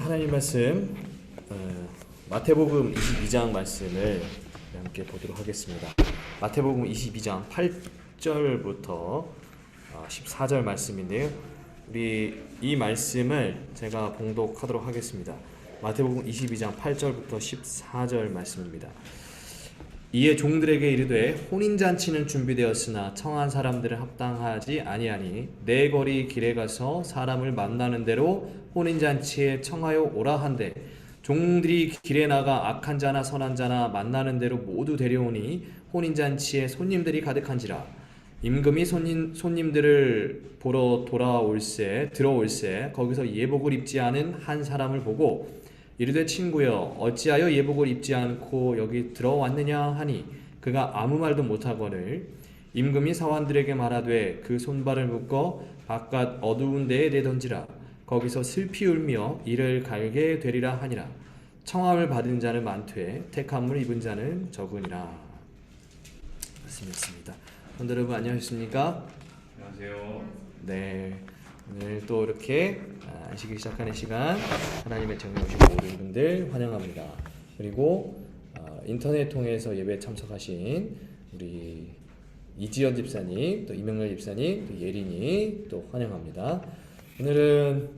하나님 말씀 마태복음 22장 말씀을 함께 보도록 하겠습니다. 마태복음 22장 8절부터 14절 말씀인데요. 우리 이 말씀을 제가 봉독하도록 하겠습니다. 마태복음 22장 8절부터 14절 말씀입니다. 이에 종들에게 이르되 혼인잔치는 준비되었으나 청한 사람들은 합당하지 아니하니 내 거리 길에 가서 사람을 만나는 대로 혼인잔치에 청하여 오라 한대 종들이 길에 나가 악한 자나 선한 자나 만나는 대로 모두 데려오니 혼인잔치에 손님들이 가득한지라. 임금이 손님들을 보러 들어올세 거기서 예복을 입지 않은 한 사람을 보고 이르되 친구여 어찌하여 예복을 입지 않고 여기 들어왔느냐 하니 그가 아무 말도 못하거늘 임금이 사환들에게 말하되 그 손발을 묶어 바깥 어두운 데에 내던지라. 거기서 슬피 울며 이를 갈게 되리라 하니라. 청함을 받은 자는 많되 택함을 입은 자는 적으니라. 말씀이었습니다. 오늘 여러분 안녕하십니까? 안녕하세요. 네, 오늘 또 이렇게 안식일 시작하는 시간 하나님의 정령 오신 모든 분들 환영합니다. 그리고 인터넷 통해서 예배에 참석하신 우리 이지연 집사님, 또 이명렬 집사님, 또 예린이 또 환영합니다. 오늘은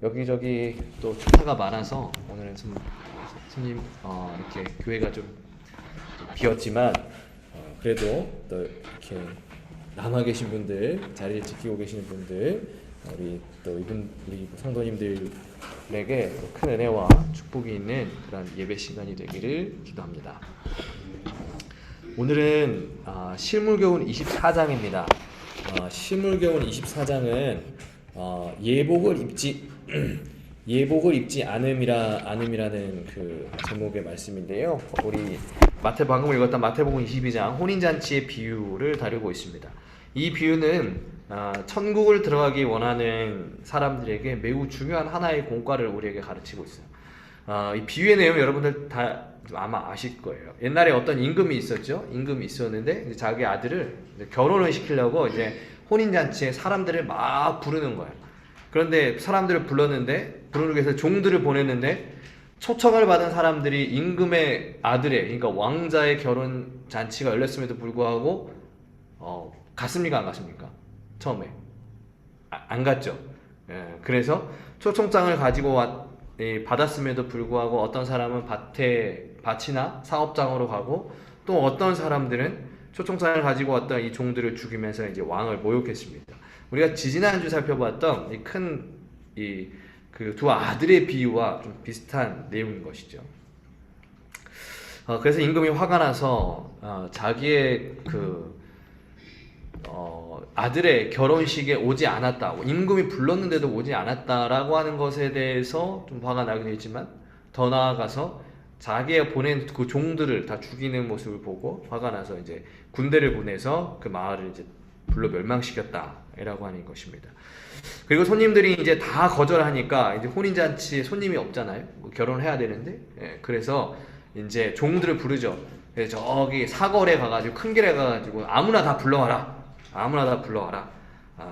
여기저기 또 축사가 많아서 오늘은 손님 이렇게 교회가 좀 비었지만 그래도 또 이렇게 남아 계신 분들, 자리를 지키고 계시는 분들, 우리 성도님들에게 또 큰 은혜와 축복이 있는 그런 예배 시간이 되기를 기도합니다. 오늘은 실물교훈 24장입니다. 실물교훈 24장은 예복을 입지 않음이라는 그 제목의 말씀인데요. 우리 방금 읽었던 마태복음 22장 혼인잔치의 비유를 다루고 있습니다. 이 비유는 천국을 들어가기 원하는 사람들에게 매우 중요한 하나의 공과를 우리에게 가르치고 있어요. 이 비유의 내용 여러분들 다 아마 아실 거예요. 옛날에 어떤 임금이 있었죠. 임금이 있었는데 이제 자기 아들을 결혼을 시키려고 이제 혼인잔치에 사람들을 막 부르는 거예요. 그런데 사람들을 부르기 위해서 종들을 보냈는데 초청을 받은 사람들이 임금의 아들의, 그러니까 왕자의 결혼 잔치가 열렸음에도 불구하고 갔습니까? 안 갔습니까? 처음에 안 갔죠. 그래서 초청장을 가지고 받았음에도 불구하고 어떤 사람은 밭이나 사업장으로 가고 또 어떤 사람들은 초청장을 가지고 왔던 이 종들을 죽이면서 이제 왕을 모욕했습니다. 우리가 지지난주 살펴봤던 그 두 아들의 비유와 좀 비슷한 내용인 것이죠. 그래서 임금이 화가 나서 자기의 아들의 결혼식에 오지 않았다, 임금이 불렀는데도 오지 않았다라고 하는 것에 대해서 좀 화가 나기도 했지만 더 나아가서 자기가 보낸 그 종들을 다 죽이는 모습을 보고 화가 나서 이제 군대를 보내서 그 마을을 이제 불러 멸망시켰다라고 하는 것입니다. 그리고 손님들이 이제 다 거절하니까 이제 혼인잔치에 손님이 없잖아요. 뭐 결혼해야 되는데, 그래서 이제 종들을 부르죠. 그래서 저기 사거리에 가가지고 큰 길에 가가지고 아무나 다 불러와라.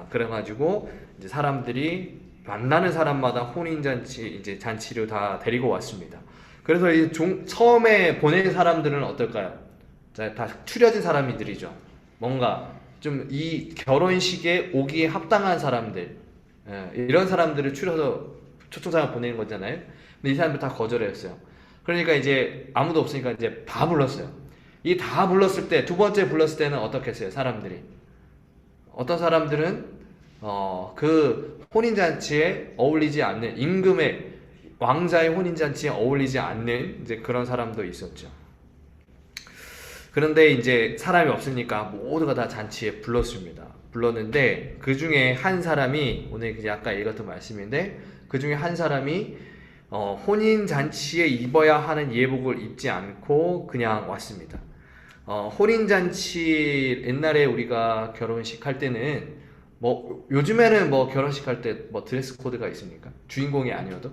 그래가지고 이제 사람들이 만나는 사람마다 혼인잔치 이제 잔치를 다 데리고 왔습니다. 그래서 이 처음에 보낸 사람들은 어떨까요? 다 추려진 사람들이죠. 뭔가 좀 이 결혼식에 오기에 합당한 사람들, 이런 사람들을 추려서 초청장을 보내는 거잖아요. 근데 이 사람들 다 거절했어요. 그러니까 이제 아무도 없으니까 이제 다 불렀어요. 이 다 불렀을 때, 두 번째 불렀을 때는 어떻게 했어요? 사람들이 어떤 사람들은 그 혼인잔치에 어울리지 않는, 임금의 왕자의 혼인잔치에 어울리지 않는 이제 그런 사람도 있었죠. 그런데 이제 사람이 없으니까 모두가 다 잔치에 불렀는데 그 중에 한 사람이, 오늘 아까 읽었던 말씀인데 그 중에 한 사람이 혼인잔치에 입어야 하는 예복을 입지 않고 그냥 왔습니다. 혼인잔치, 옛날에 우리가 결혼식 할 때는 요즘에는 결혼식 할 때 드레스 코드가 있습니까? 주인공이 아니어도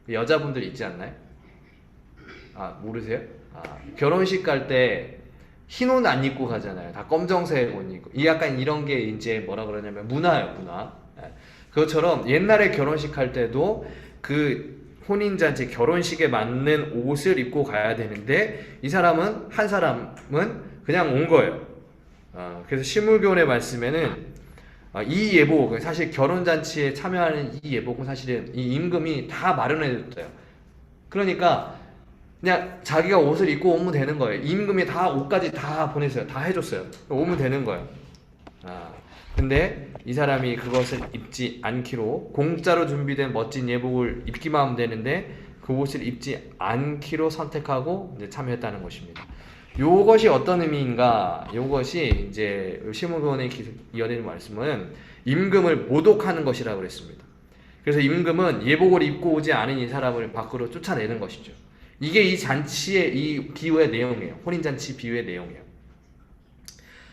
여자분들 있지 않나요? 모르세요? 결혼식 갈 때 흰 옷 안 입고 가잖아요. 다 검정색 옷 입고. 약간 이런 게 이제 뭐라 그러냐면 문화예요, 문화. 그것처럼 옛날에 결혼식 할 때도 그 혼인잔치 결혼식에 맞는 옷을 입고 가야 되는데 한 사람은 그냥 온 거예요. 그래서 시므교훈의 말씀에는 이 예복, 사실 결혼잔치에 참여하는 이 예복은 사실은 이 임금이 다 마련해 줬어요. 그러니까 그냥 자기가 옷을 입고 오면 되는 거예요. 임금이 다 옷까지 다 보냈어요. 다 해줬어요. 오면 되는 거예요. 근데 이 사람이 그것을 입지 않기로, 공짜로 준비된 멋진 예복을 입기만 하면 되는데 그 옷을 입지 않기로 선택하고 이제 참여했다는 것입니다. 요것이 어떤 의미인가? 요것이 이제 시므교훈의 이어진 말씀은 임금을 모독하는 것이라고 그랬습니다. 그래서 임금은 예복을 입고 오지 않은 이 사람을 밖으로 쫓아내는 것이죠. 이게 이 잔치의 이 비유의 내용이에요. 혼인잔치 비유의 내용이에요.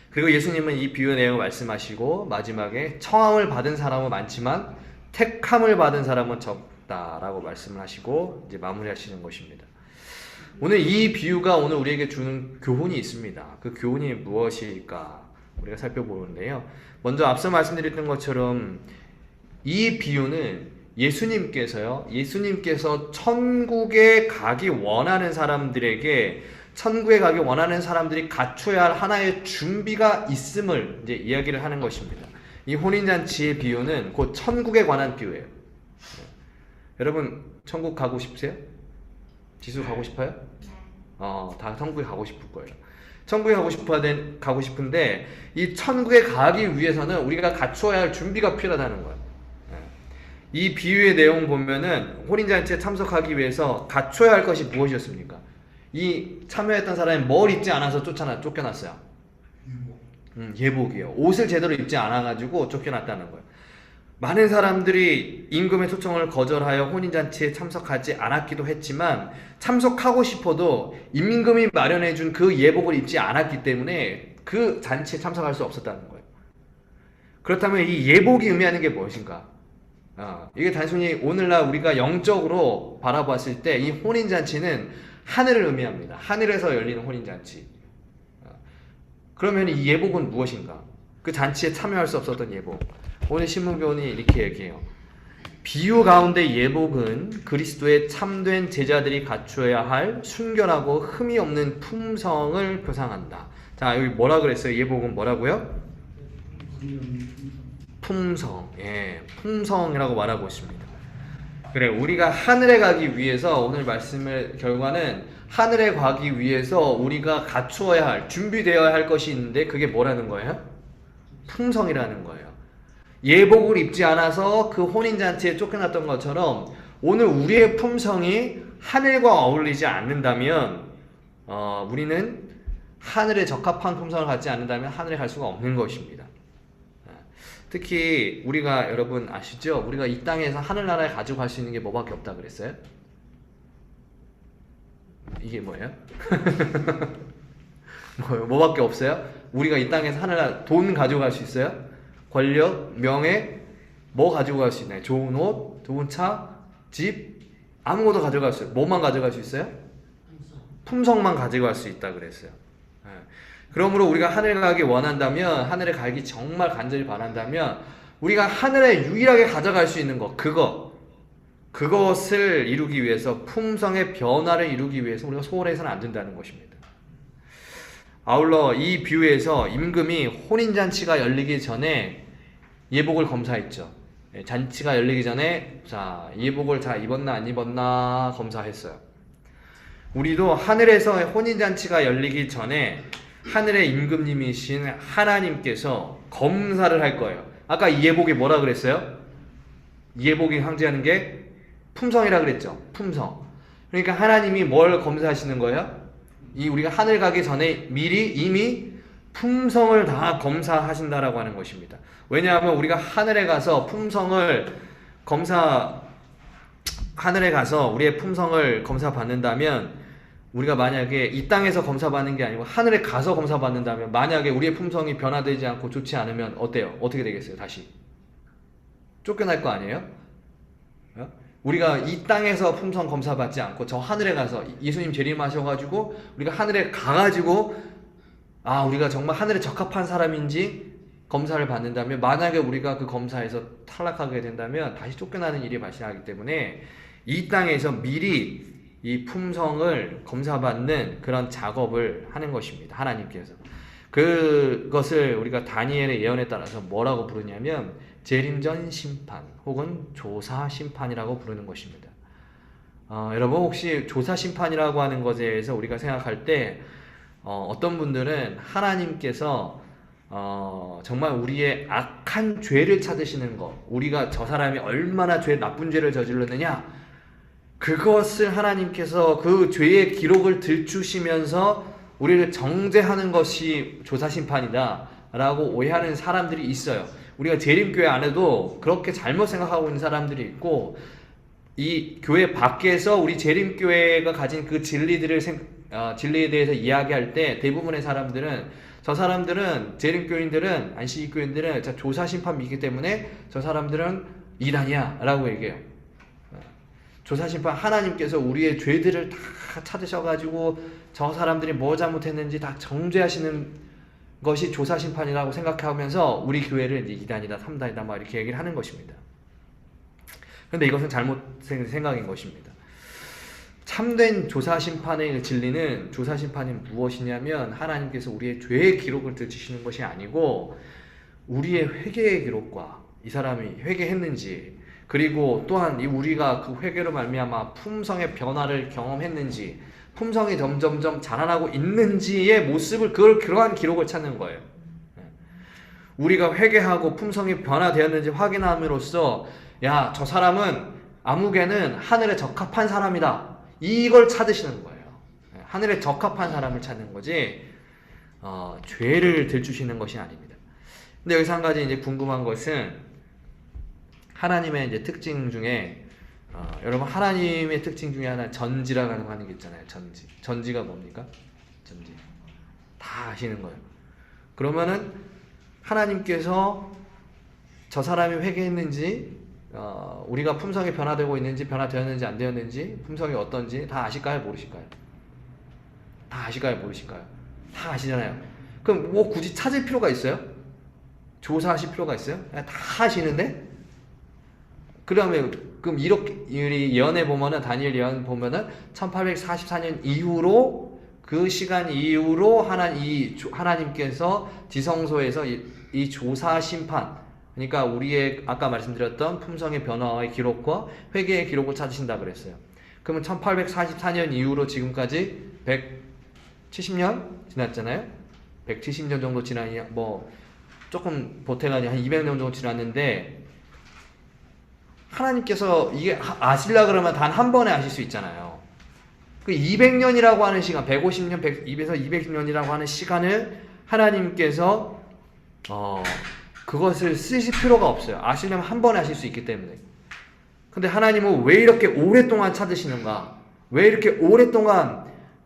그리고 예수님은 이 비유의 내용을 말씀하시고 마지막에 청함을 받은 사람은 많지만 택함을 받은 사람은 적다라고 말씀을 하시고 이제 마무리하시는 것입니다. 오늘 이 비유가 오늘 우리에게 주는 교훈이 있습니다. 그 교훈이 무엇일까 우리가 살펴보는데요. 먼저 앞서 말씀드렸던 것처럼 이 비유는 예수님께서 천국에 가기 원하는 사람들이 갖춰야 할 하나의 준비가 있음을 이제 이야기를 하는 것입니다. 이 혼인잔치의 비유는 곧 천국에 관한 비유예요. 여러분 천국 가고 싶으세요? 지수 가고 싶어요? 다 천국에 가고 싶을 거예요. 천국에 가고 싶은데 이 천국에 가기 위해서는 우리가 갖춰야 할 준비가 필요하다는 거예요. 이 비유의 내용 보면은 혼인잔치에 참석하기 위해서 갖춰야 할 것이 무엇이었습니까? 이 참여했던 사람이 뭘 입지 않아서 쫓겨났어요. 예복이요. 옷을 제대로 입지 않아가지고 쫓겨났다는 거예요. 많은 사람들이 임금의 초청을 거절하여 혼인잔치에 참석하지 않았기도 했지만 참석하고 싶어도 임금이 마련해준 그 예복을 입지 않았기 때문에 그 잔치에 참석할 수 없었다는 거예요. 그렇다면 이 예복이 의미하는 게 무엇인가? 이게 단순히 오늘날 우리가 영적으로 바라봤을 때 이 혼인잔치는 하늘을 의미합니다. 하늘에서 열리는 혼인잔치. 그러면 이 예복은 무엇인가? 그 잔치에 참여할 수 없었던 예복. 오늘 신문교훈이 이렇게 얘기해요. 비유 가운데 예복은 그리스도의 참된 제자들이 갖추어야 할 순결하고 흠이 없는 품성을 표상한다. 자, 여기 뭐라 그랬어요? 예복은 뭐라고요? 품성. 품성이라고 말하고 있습니다. 그래, 우리가 하늘에 가기 위해서 오늘 말씀의 결과는 하늘에 가기 위해서 우리가 갖추어야 할, 준비되어야 할 것이 있는데 그게 뭐라는 거예요? 품성이라는 거예요. 예복을 입지 않아서 그 혼인잔치에 쫓겨났던 것처럼 오늘 우리의 품성이 하늘과 어울리지 않는다면 우리는 하늘에 적합한 품성을 갖지 않는다면 하늘에 갈 수가 없는 것입니다. 특히 우리가 여러분 아시죠? 우리가 이 땅에서 하늘나라에 가지고 갈 수 있는 게 뭐밖에 없다 그랬어요? 이게 뭐예요? 뭐밖에 없어요? 우리가 이 땅에서 하늘나라 돈 가지고 갈 수 있어요? 권력, 명예, 뭐 가지고 갈 수 있나요? 좋은 옷, 좋은 차, 집, 아무것도 가져갈 수 있어요. 뭐만 가져갈 수 있어요? 품성만 가지고 갈 수 있다 그랬어요. 그러므로 우리가 하늘 가기 원한다면, 하늘에 가기 정말 간절히 바란다면 우리가 하늘에 유일하게 가져갈 수 있는 것, 그것을 이루기 위해서, 품성의 변화를 이루기 위해서 우리가 소홀해서는 안 된다는 것입니다. 아울러 이 비유에서 임금이 혼인잔치가 열리기 전에 예복을 검사했죠. 잔치가 열리기 전에 자, 예복을 입었나 안 입었나 검사했어요. 우리도 하늘에서 혼인잔치가 열리기 전에 하늘의 임금님이신 하나님께서 검사를 할 거예요. 아까 이 예복이 뭐라 그랬어요? 예복이 상징하는 게 품성이라 그랬죠. 품성. 그러니까 하나님이 뭘 검사하시는 거예요? 우리가 하늘 가기 전에 미리 이미 품성을 다 검사하신다라고 하는 것입니다. 왜냐하면 우리가 하늘에 가서 우리의 품성을 검사받는다면, 우리가 만약에 이 땅에서 검사받는 게 아니고 하늘에 가서 검사받는다면, 만약에 우리의 품성이 변화되지 않고 좋지 않으면 어때요? 어떻게 되겠어요? 다시 쫓겨날 거 아니에요? 우리가 이 땅에서 품성 검사받지 않고 저 하늘에 가서 예수님 재림하셔가지고 우리가 하늘에 가가지고 우리가 정말 하늘에 적합한 사람인지 검사를 받는다면, 만약에 우리가 그 검사에서 탈락하게 된다면 다시 쫓겨나는 일이 발생하기 때문에 이 땅에서 미리 이 품성을 검사받는 그런 작업을 하는 것입니다. 하나님께서. 그것을 우리가 다니엘의 예언에 따라서 뭐라고 부르냐면 재림전 심판 혹은 조사 심판이라고 부르는 것입니다. 여러분 혹시 조사 심판이라고 하는 것에 대해서 우리가 생각할 때 어떤 분들은 하나님께서 정말 우리의 악한 죄를 찾으시는 것, 우리가 저 사람이 얼마나 나쁜 죄를 저질렀느냐, 그것을 하나님께서 그 죄의 기록을 들추시면서 우리를 정죄하는 것이 조사심판이다 라고 오해하는 사람들이 있어요. 우리가 재림교회 안에도 그렇게 잘못 생각하고 있는 사람들이 있고, 이 교회 밖에서 우리 재림교회가 가진 그 진리에 대해서 이야기할 때 대부분의 사람들은, 저 사람들은, 재림교인들은, 안식교인들은 조사심판 믿기 때문에 저 사람들은 이단이야 라고 얘기해요. 조사심판, 하나님께서 우리의 죄들을 다 찾으셔가지고 저 사람들이 뭐 잘못했는지 다 정죄하시는 것이 조사심판이라고 생각하면서 우리 교회를 이단이다, 3단이다 막 이렇게 얘기를 하는 것입니다. 그런데 이것은 잘못 생각인 것입니다. 참된 조사심판의 진리는, 조사심판이 무엇이냐면 하나님께서 우리의 죄의 기록을 들추시는 것이 아니고 우리의 회개의 기록과 이 사람이 회개했는지, 그리고 또한 우리가 그 회개로 말미암아 품성의 변화를 경험했는지, 품성이 점점점 자라나고 있는지의 모습을, 그러한 기록을 찾는 거예요. 우리가 회개하고 품성이 변화되었는지 확인함으로써 야, 저 사람은, 아무개는 하늘에 적합한 사람이다, 이걸 찾으시는 거예요. 하늘에 적합한 사람을 찾는 거지 죄를 들추시는 것이 아닙니다. 근데 여기서 한 가지 이제 궁금한 것은, 하나님의 이제 특징 중에 여러분, 하나님의 특징 중에 하나 전지라고 하는 게 있잖아요. 전지가 뭡니까? 전지 다 아시는 거예요. 그러면은 하나님께서 저 사람이 회개했는지, 우리가 품성이 변화되고 있는지, 변화되었는지 안 되었는지, 품성이 어떤지 다 아실까요? 모르실까요? 다 아실까요? 모르실까요? 다 아시잖아요. 그럼 뭐 굳이 찾을 필요가 있어요? 조사하실 필요가 있어요? 다 아시는데? 그럼 이렇게 예언해 보면은, 다니엘 예언 보면은 1844년 이후로, 그 시간 이후로 하나님께서 지성소에서 이 조사 심판, 그러니까 우리의 아까 말씀드렸던 품성의 변화의 기록과 회개의 기록을 찾으신다 그랬어요. 그러면 1844년 이후로 지금까지 170년 지났잖아요. 170년 정도 지나니, 뭐 조금 보태가지고 한 200년 정도 지났는데, 하나님께서 이게 아시려 그러면 단 한 번에 아실 수 있잖아요. 그 200년이라고 하는 시간, 150년, 100에서 200년이라고 하는 시간을 하나님께서 그것을 쓰실 필요가 없어요. 아시려면 한 번에 아실 수 있기 때문에. 근데 하나님은 왜 이렇게 오랫동안 찾으시는가? 왜 이렇게 오랫동안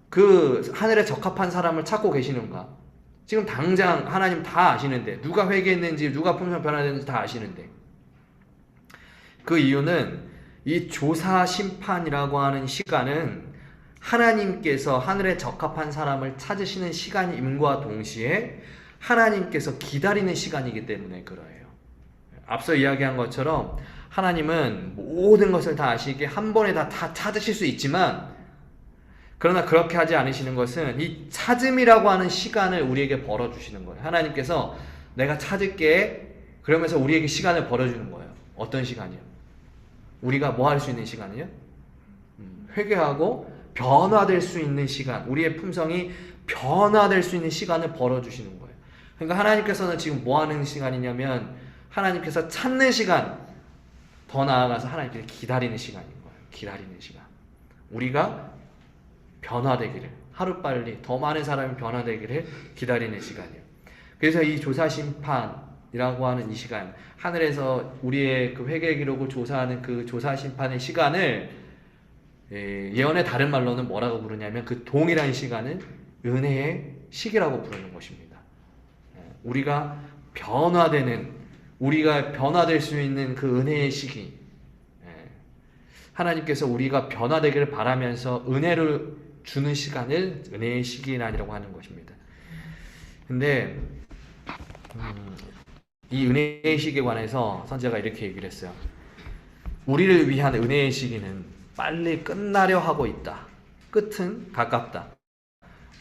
그 하늘에 적합한 사람을 찾고 계시는가? 지금 당장 하나님 다 아시는데, 누가 회개했는지, 누가 품성 변화됐는지 다 아시는데. 그 이유는 이 조사 심판이라고 하는 시간은 하나님께서 하늘에 적합한 사람을 찾으시는 시간임과 동시에 하나님께서 기다리는 시간이기 때문에 그래요. 앞서 이야기한 것처럼 하나님은 모든 것을 다 아시기에 한 번에 다 찾으실 수 있지만, 그러나 그렇게 하지 않으시는 것은 이 찾음이라고 하는 시간을 우리에게 벌어주시는 거예요. 하나님께서 내가 찾을게, 그러면서 우리에게 시간을 벌어주는 거예요. 어떤 시간이요? 우리가 뭐 할 수 있는 시간이요? 회개하고 변화될 수 있는 시간, 우리의 품성이 변화될 수 있는 시간을 벌어주시는 거예요. 그러니까 하나님께서는 지금 뭐 하는 시간이냐면, 하나님께서 찾는 시간, 더 나아가서 하나님께서 기다리는 시간인 거예요. 기다리는 시간. 우리가 변화되기를, 하루빨리 더 많은 사람이 변화되기를 기다리는 시간이에요. 그래서 이 조사심판이라고 하는 이 시간, 하늘에서 우리의 그 회개 기록을 조사하는 그 조사심판의 시간을 예언의 다른 말로는 뭐라고 부르냐면, 그 동일한 시간은 은혜의 시기라고 부르는 것입니다. 우리가 변화될 수 있는 그 은혜의 시기, 하나님께서 우리가 변화되기를 바라면서 은혜를 주는 시간을 은혜의 시기라고 하는 것입니다. 근데 이 은혜의 시기에 관해서 선지자가 이렇게 얘기를 했어요. 우리를 위한 은혜의 시기는 빨리 끝나려 하고 있다. 끝은 가깝다.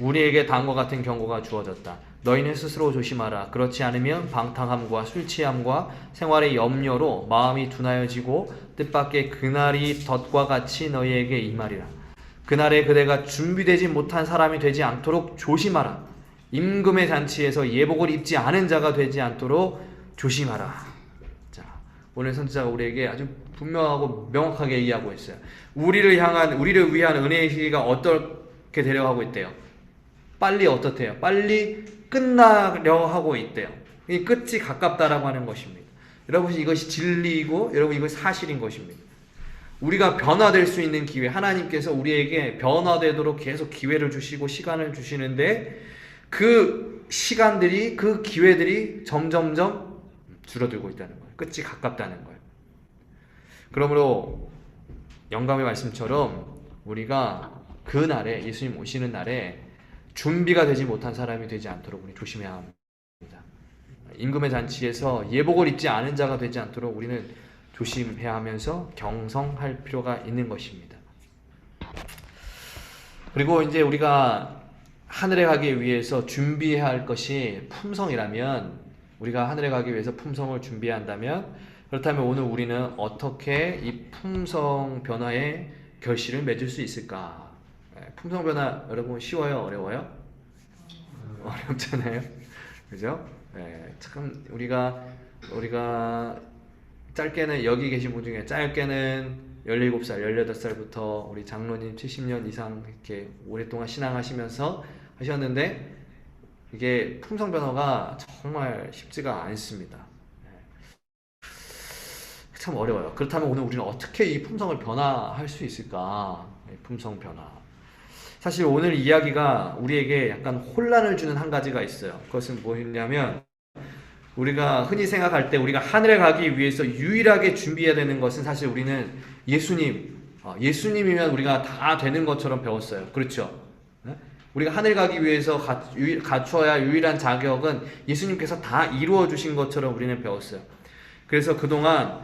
우리에게 다음과 같은 경고가 주어졌다. 너희는 스스로 조심하라. 그렇지 않으면 방탕함과 술취함과 생활의 염려로 마음이 둔하여지고 뜻밖의 그날이 덫과 같이 너희에게 임하리라. 그날에 그대가 준비되지 못한 사람이 되지 않도록 조심하라. 임금의 잔치에서 예복을 입지 않은 자가 되지 않도록 조심하라. 자, 오늘 선지자가 우리에게 아주 분명하고 명확하게 얘기하고 있어요. 우리를 위한 은혜의 시기가 어떻게 되려 하고 있대요? 빨리 어떻대요? 빨리 끝나려 하고 있대요. 이 끝이 가깝다라고 하는 것입니다. 여러분, 이것이 진리이고 여러분, 이것이 사실인 것입니다. 우리가 변화될 수 있는 기회, 하나님께서 우리에게 변화되도록 계속 기회를 주시고 시간을 주시는데 그 시간들이, 그 기회들이 점점점 줄어들고 있다는 거예요. 끝이 가깝다는 거예요. 그러므로 영감의 말씀처럼 우리가 그 날에, 예수님 오시는 날에 준비가 되지 못한 사람이 되지 않도록 우리 조심해야 합니다. 임금의 잔치에서 예복을 입지 않은 자가 되지 않도록 우리는 조심해야 하면서 경성할 필요가 있는 것입니다. 그리고 이제 우리가 하늘에 가기 위해서 준비해야 할 것이 품성이라면, 우리가 하늘에 가기 위해서 품성을 준비해야 한다면, 그렇다면 오늘 우리는 어떻게 이 품성 변화의 결실을 맺을 수 있을까? 품성 변화 여러분 쉬워요? 어려워요? 어렵잖아요. 그죠? 참 우리가 짧게는, 여기 계신 분 중에 짧게는 17살, 18살부터 우리 장로님 70년 이상 이렇게 오랫동안 신앙하시면서 하셨는데 이게 품성 변화가 정말 쉽지가 않습니다. 참 어려워요. 그렇다면 오늘 우리는 어떻게 이 품성을 변화할 수 있을까? 품성 변화. 사실 오늘 이야기가 우리에게 약간 혼란을 주는 한 가지가 있어요. 그것은 뭐냐면, 우리가 흔히 생각할 때 우리가 하늘에 가기 위해서 유일하게 준비해야 되는 것은 사실 우리는 예수님이면 우리가 다 되는 것처럼 배웠어요. 그렇죠? 우리가 하늘 가기 위해서 갖춰야 유일한 자격은 예수님께서 다 이루어 주신 것처럼 우리는 배웠어요. 그래서 그동안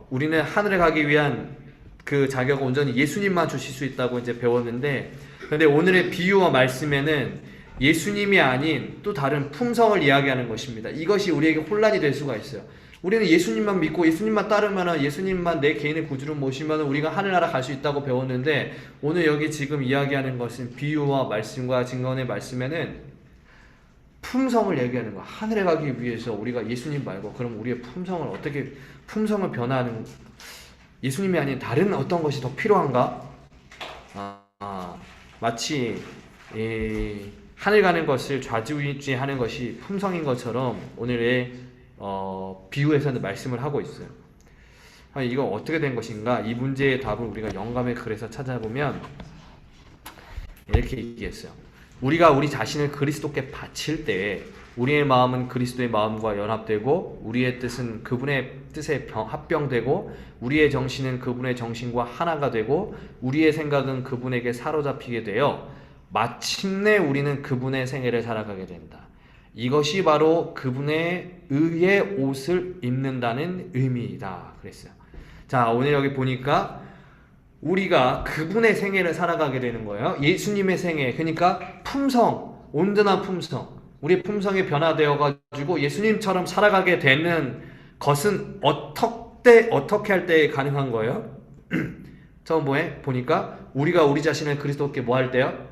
우리는 하늘에 가기 위한 그 자격을 온전히 예수님만 주실 수 있다고 이제 배웠는데, 그런데 오늘의 비유와 말씀에는 예수님이 아닌 또 다른 품성을 이야기하는 것입니다. 이것이 우리에게 혼란이 될 수가 있어요. 우리는 예수님만 믿고 예수님만 따르면, 예수님만 내 개인의 구주로 모시면 우리가 하늘나라 갈 수 있다고 배웠는데, 오늘 여기 지금 이야기하는 것은 비유와 말씀과 증거의 말씀에는 품성을 얘기하는 거야. 하늘에 가기 위해서 우리가 예수님 말고 그럼 우리의 품성을 어떻게, 품성을 변화하는, 예수님이 아닌 다른 어떤 것이 더 필요한가? 마치 하늘 가는 것을 좌지우지하는 것이 품성인 것처럼 오늘의 비유에서는 말씀을 하고 있어요. 이거 어떻게 된 것인가? 이 문제의 답을 우리가 영감의 글에서 찾아보면 이렇게 얘기했어요. 우리가 우리 자신을 그리스도께 바칠 때 우리의 마음은 그리스도의 마음과 연합되고, 우리의 뜻은 그분의 뜻에 합병되고, 우리의 정신은 그분의 정신과 하나가 되고, 우리의 생각은 그분에게 사로잡히게 되어 마침내 우리는 그분의 생애를 살아가게 된다. 이것이 바로 그분의 의의 옷을 입는다는 의미이다 그랬어요. 자, 오늘 여기 보니까 우리가 그분의 생애를 살아가게 되는 거예요. 예수님의 생애, 그러니까 품성, 온전한 품성, 우리의 품성이 변화되어 가지고 예수님처럼 살아가게 되는 것은 어떻게 할 때 가능한 거예요? 처음 보니까 우리가 우리 자신을 그리스도께 뭐 할 때요?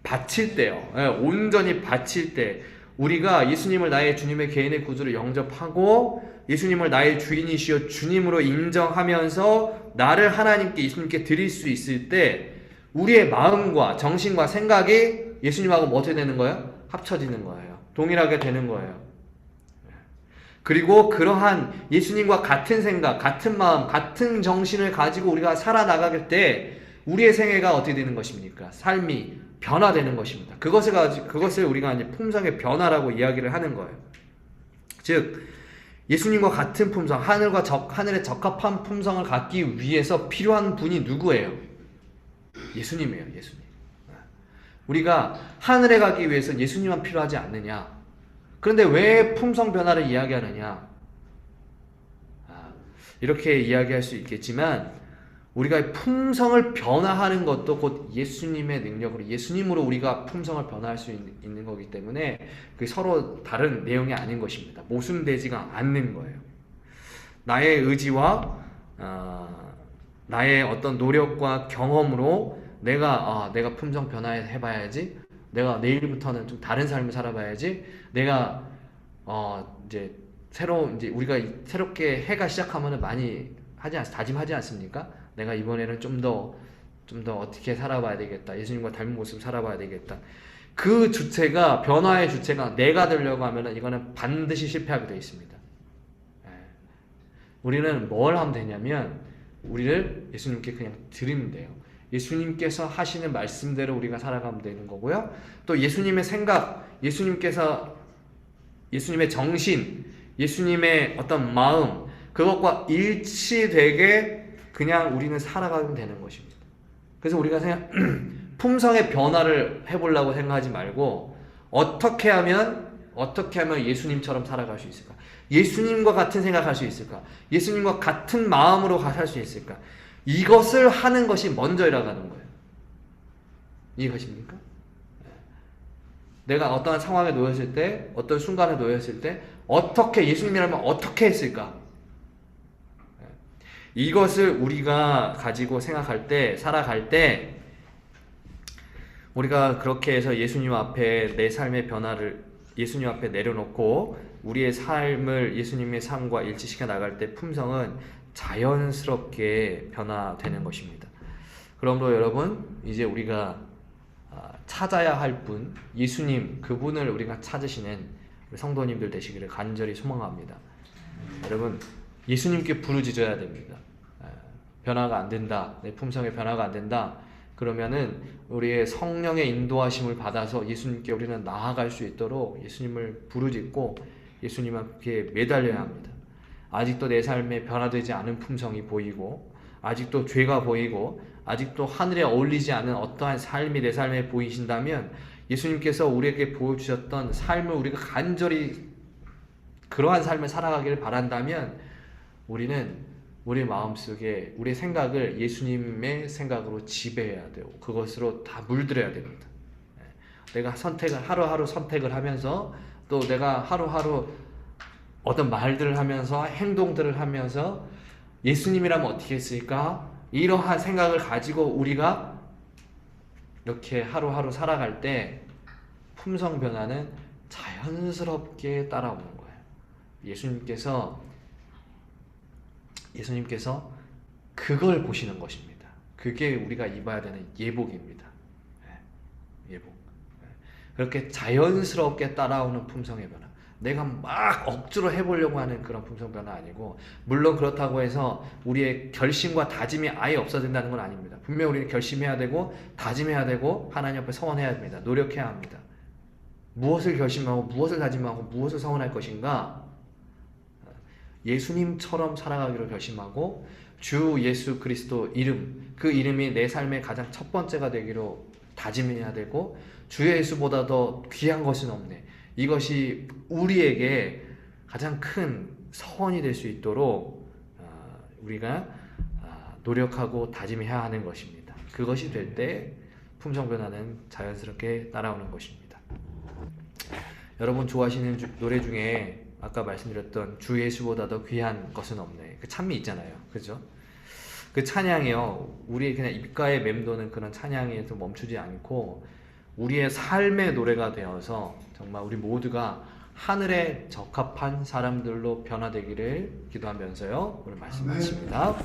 바칠 때요. 온전히 바칠 때, 우리가 예수님을 나의 주님의 개인의 구주로 영접하고 예수님을 나의 주인이시여 주님으로 인정하면서 나를 하나님께, 예수님께 드릴 수 있을 때 우리의 마음과 정신과 생각이 예수님하고 뭐 어떻게 되는 거예요? 합쳐지는 거예요. 동일하게 되는 거예요. 그리고 그러한 예수님과 같은 생각, 같은 마음, 같은 정신을 가지고 우리가 살아나갈 때 우리의 생애가 어떻게 되는 것입니까? 삶이 변화되는 것입니다. 그것을 우리가 이제 품성의 변화라고 이야기를 하는 거예요. 즉, 예수님과 같은 품성, 하늘에 적합한 품성을 갖기 위해서 필요한 분이 누구예요? 예수님이에요. 예수님. 우리가 하늘에 가기 위해서 예수님만 필요하지 않느냐? 그런데 왜 품성 변화를 이야기하느냐? 이렇게 이야기할 수 있겠지만, 우리가 품성을 변화하는 것도 곧 예수님의 능력으로, 예수님으로 우리가 품성을 변화할 수 있는 거기 때문에 그 서로 다른 내용이 아닌 것입니다. 모순되지가 않는 거예요. 나의 의지와 나의 어떤 노력과 경험으로 내가 품성 변화해봐야지, 내가 내일부터는 좀 다른 삶을 살아봐야지, 내가 이제 우리가 새롭게 해가 시작하면은 많이 다짐하지 않습니까? 내가 이번에는 좀 더 어떻게 살아봐야 되겠다. 예수님과 닮은 모습 살아봐야 되겠다. 그 주체가, 변화의 주체가 내가 되려고 하면은 이거는 반드시 실패하게 되어 있습니다. 우리는 뭘 하면 되냐면, 우리를 예수님께 그냥 드리면 돼요. 예수님께서 하시는 말씀대로 우리가 살아가면 되는 거고요. 또 예수님의 생각, 예수님의 정신, 예수님의 어떤 마음, 그것과 일치되게 그냥 우리는 살아가면 되는 것입니다. 그래서 우리가 품성의 변화를 해보려고 생각하지 말고, 어떻게 하면 예수님처럼 살아갈 수 있을까? 예수님과 같은 생각할 수 있을까? 예수님과 같은 마음으로 살 수 있을까? 이것을 하는 것이 먼저 일어나는 거예요. 이해가십니까? 내가 어떠한 상황에 놓였을 때, 어떤 순간에 놓였을 때, 어떻게, 예수님이라면 어떻게 했을까? 이것을 우리가 가지고 생각할 때, 살아갈 때, 우리가 그렇게 해서 예수님 앞에 내 삶의 변화를 예수님 앞에 내려놓고 우리의 삶을 예수님의 삶과 일치시켜 나갈 때 품성은 자연스럽게 변화되는 것입니다. 그러므로 여러분, 이제 우리가 찾아야 할 분, 예수님, 그분을 우리가 찾으시는 우리 성도님들 되시기를 간절히 소망합니다. 여러분, 예수님께 부르짖어야 됩니다. 변화가 안 된다, 내 품성의 변화가 안 된다, 그러면은 우리의 성령의 인도하심을 받아서 예수님께 우리는 나아갈 수 있도록 예수님을 부르짖고 예수님께 매달려야 합니다. 아직도 내 삶에 변화되지 않은 품성이 보이고, 아직도 죄가 보이고, 아직도 하늘에 어울리지 않은 어떠한 삶이 내 삶에 보이신다면, 예수님께서 우리에게 보여주셨던 삶을 우리가 간절히 그러한 삶을 살아가기를 바란다면, 우리는 우리 마음속에 우리의 생각을 예수님의 생각으로 지배해야 되고 그것으로 다 물들여야 됩니다. 내가 하루하루 선택을 하면서, 또 내가 하루하루 어떤 말들을 하면서, 행동들을 하면서 예수님이라면 어떻게 했을까? 이러한 생각을 가지고 우리가 이렇게 하루하루 살아갈 때 품성 변화는 자연스럽게 따라오는 거예요. 예수님께서 그걸 보시는 것입니다. 그게 우리가 입어야 되는 예복입니다. 예복. 그렇게 자연스럽게 따라오는 품성의 변화. 내가 막 억지로 해보려고 하는 그런 품성 변화 아니고, 물론 그렇다고 해서 우리의 결심과 다짐이 아예 없어진다는 건 아닙니다. 분명히 우리는 결심해야 되고, 다짐해야 되고, 하나님 앞에 서원해야 됩니다. 노력해야 합니다. 무엇을 결심하고, 무엇을 다짐하고, 무엇을 서원할 것인가? 예수님처럼 살아가기로 결심하고, 주 예수 그리스도 이름, 그 이름이 내 삶의 가장 첫 번째가 되기로 다짐해야 되고, 주 예수보다 더 귀한 것은 없네. 이것이 우리에게 가장 큰 서원이 될 수 있도록 우리가 노력하고 다짐해야 하는 것입니다. 그것이 될 때 품성 변화는 자연스럽게 따라오는 것입니다. 여러분 좋아하시는 노래 중에 아까 말씀드렸던 주 예수보다 더 귀한 것은 없네, 그 찬미 있잖아요, 그죠? 그 찬양이요, 우리 그냥 입가에 맴도는 그런 찬양에서 멈추지 않고 우리의 삶의 노래가 되어서 정말 우리 모두가 하늘에 적합한 사람들로 변화되기를 기도하면서요, 오늘 말씀 마칩니다.